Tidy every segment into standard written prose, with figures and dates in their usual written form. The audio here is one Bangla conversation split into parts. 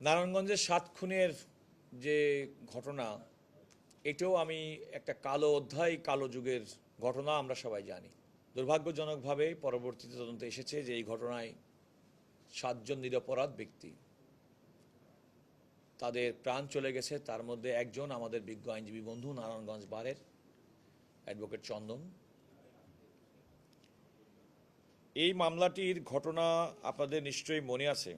নারায়ণগঞ্জের ৭ খুনের যে ঘটনা, এটাও আমি একটা কালো অধ্যায়, কালো যুগের ঘটনা আমরা সবাই জানি। দুর্ভাগ্যজনকভাবে পরবর্তীতে তদন্তে এসেছে যে এই ঘটনায় ৭ জন নিরপরাধ ব্যক্তি, তাদের প্রাণ চলে গেছে। তার মধ্যে একজন আমাদের বিজ্ঞ আইনজীবী বন্ধু, নারায়ণগঞ্জ বারের অ্যাডভোকেট চন্দন। এই মামলাটির ঘটনা আপনাদের নিশ্চয়ই মনে আছে,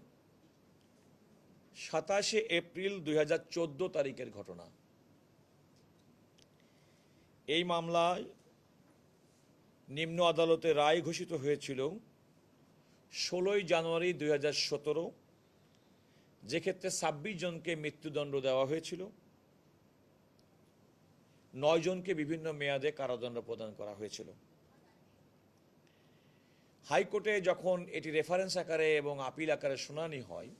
২৭শে এপ্রিল ২০১৪ তারিখের ঘটনা। এই মামলায় নিম্ন আদালতে রায় ঘোষিত হয়েছিল ১৬ই জানুয়ারি ২০১৭, যেক্ষেত্রে ২৬ জনকে মৃত্যুদণ্ড দেওয়া হয়েছিল, ৯ জনকে বিভিন্ন মেয়াদে কারাদণ্ড প্রদান করা হয়েছিল। হাইকোর্টে যখন এটি রেফারেন্স আকারে এবং আপিল আকারে শুনানি হয়,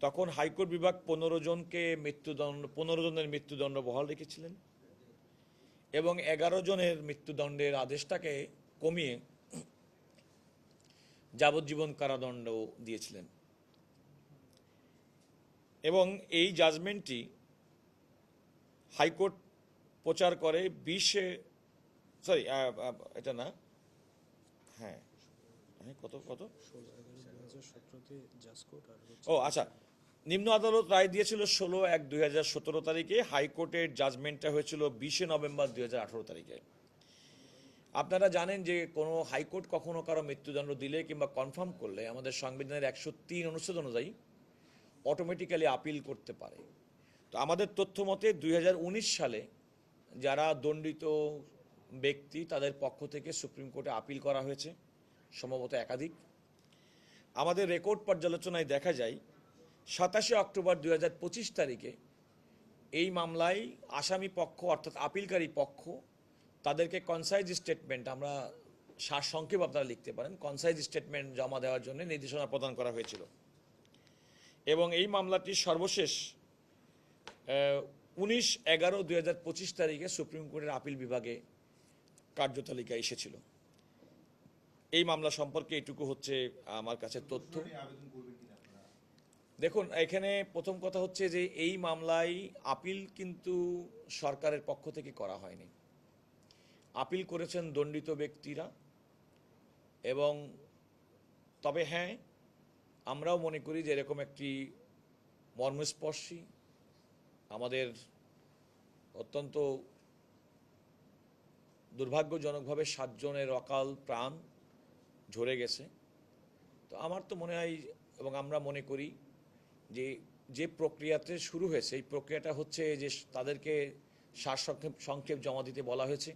তখন হাইকোর্ট বিভাগ ১৫ জনের মৃত্যুদণ্ড বহাল রেখেছিলেন এবং ১১ জনের মৃত্যুদণ্ডের আদেশটাকে কমিয়ে যাবজ্জীবন কারাদণ্ড দিয়েছিলেন। এবং এই জাজমেন্টটি হাইকোর্ট প্রচার করে আচ্ছা, নিম্ন আদালত রায় দিয়েছিল ১৬/১/২০১৭ তারিখে। হাইকোর্টের জাজমেন্টটা হয়েছিল ২০শে নভেম্বর ২০১৮ তারিখে। আপনারা জানেন যে কোনো হাইকোর্ট কখনো কারো মৃত্যুদণ্ড দিলে কিংবা কনফার্ম করলে আমাদের সংবিধানের ১০৩ অনুচ্ছেদ অনুযায়ী অটোমেটিক্যালি আপিল করতে পারে। তো আমাদের তথ্য মতে ২০১৯ সালে যারা দণ্ডিত ব্যক্তি, তাদের পক্ষ থেকে সুপ্রিম কোর্টে আপিল করা হয়েছে, সম্ভবত একাধিক। আমাদের রেকর্ড পর্যালোচনায় দেখা যায় ২৭শে অক্টোবর ২০২৫ তারিখে এই মামলায় আসামি পক্ষ অর্থাৎ আপিলকারী পক্ষ তাদেরকে কনসাইজ স্টেটমেন্ট, আমরা সারসংক্ষেপ আপনারা লিখতে পারেন, কনসাইজ স্টেটমেন্ট জমা দেওয়ার জন্য নির্দেশনা প্রদান করা হয়েছিল। এবং এই মামলাটি সর্বশেষ ১৯/১১/২০২৫ তারিখে সুপ্রিম কোর্টের আপিল বিভাগে কার্যতালিকায় এসেছিল। এই মামলা সম্পর্কে এটুকু হচ্ছে আমার কাছে তথ্য। দেখুন, এখানে প্রথম কথা হচ্ছে যে এই মামলায় আপিল কিন্তু সরকারের পক্ষ থেকে করা হয়নি। আপিল করেছেন দণ্ডিত ব্যক্তিরা। এবং তবে হ্যাঁ, আমরাও মনে করি যে এরকম একটি মর্মস্পর্শী, আমাদের অত্যন্ত দুর্ভাগ্যজনকভাবে ৭ জনের অকাল প্রাণ ঝরে গেছে। তো আমার তো মনে হয় এবং আমরা মনে করি যে প্রক্রিয়াতে শুরু হয়েছে, এই প্রক্রিয়াটা হচ্ছে যে তাদেরকে সংক্ষেপ জমা দিতে বলা হয়েছে।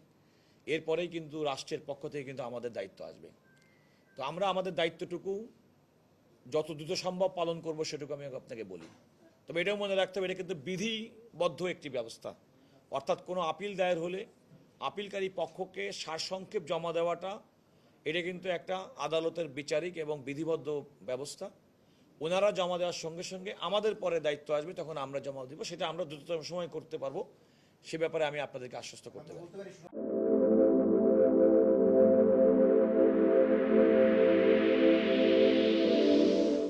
এরপরেই কিন্তু রাষ্ট্রের পক্ষ থেকে কিন্তু আমাদের দায়িত্ব আসবে। তো আমরা আমাদের দায়িত্বটুকু যত দ্রুত সম্ভব পালন করব, সেটুকু আমি আপনাকে বলি। তবে এটাও মনে রাখতে হবে, এটা কিন্তু বিধিবদ্ধ একটি ব্যবস্থা। অর্থাৎ কোনো আপিল দায়ের হলে আপিলকারী পক্ষকে সারসংক্ষেপ জমা দেওয়াটা, এটা কিন্তু একটা আদালতের বিচারিক এবং বিধিবদ্ধ ব্যবস্থা। ওনারা জমা দেওয়ার সঙ্গে সঙ্গে আমাদের পরে দায়িত্ব আসবে, তখন আমরা জমা দিব। সেটা আমরা দ্রুততম সময় করতে পারবো, সে ব্যাপারে আমি আপনাদেরকে আশ্বস্ত করতে পারি।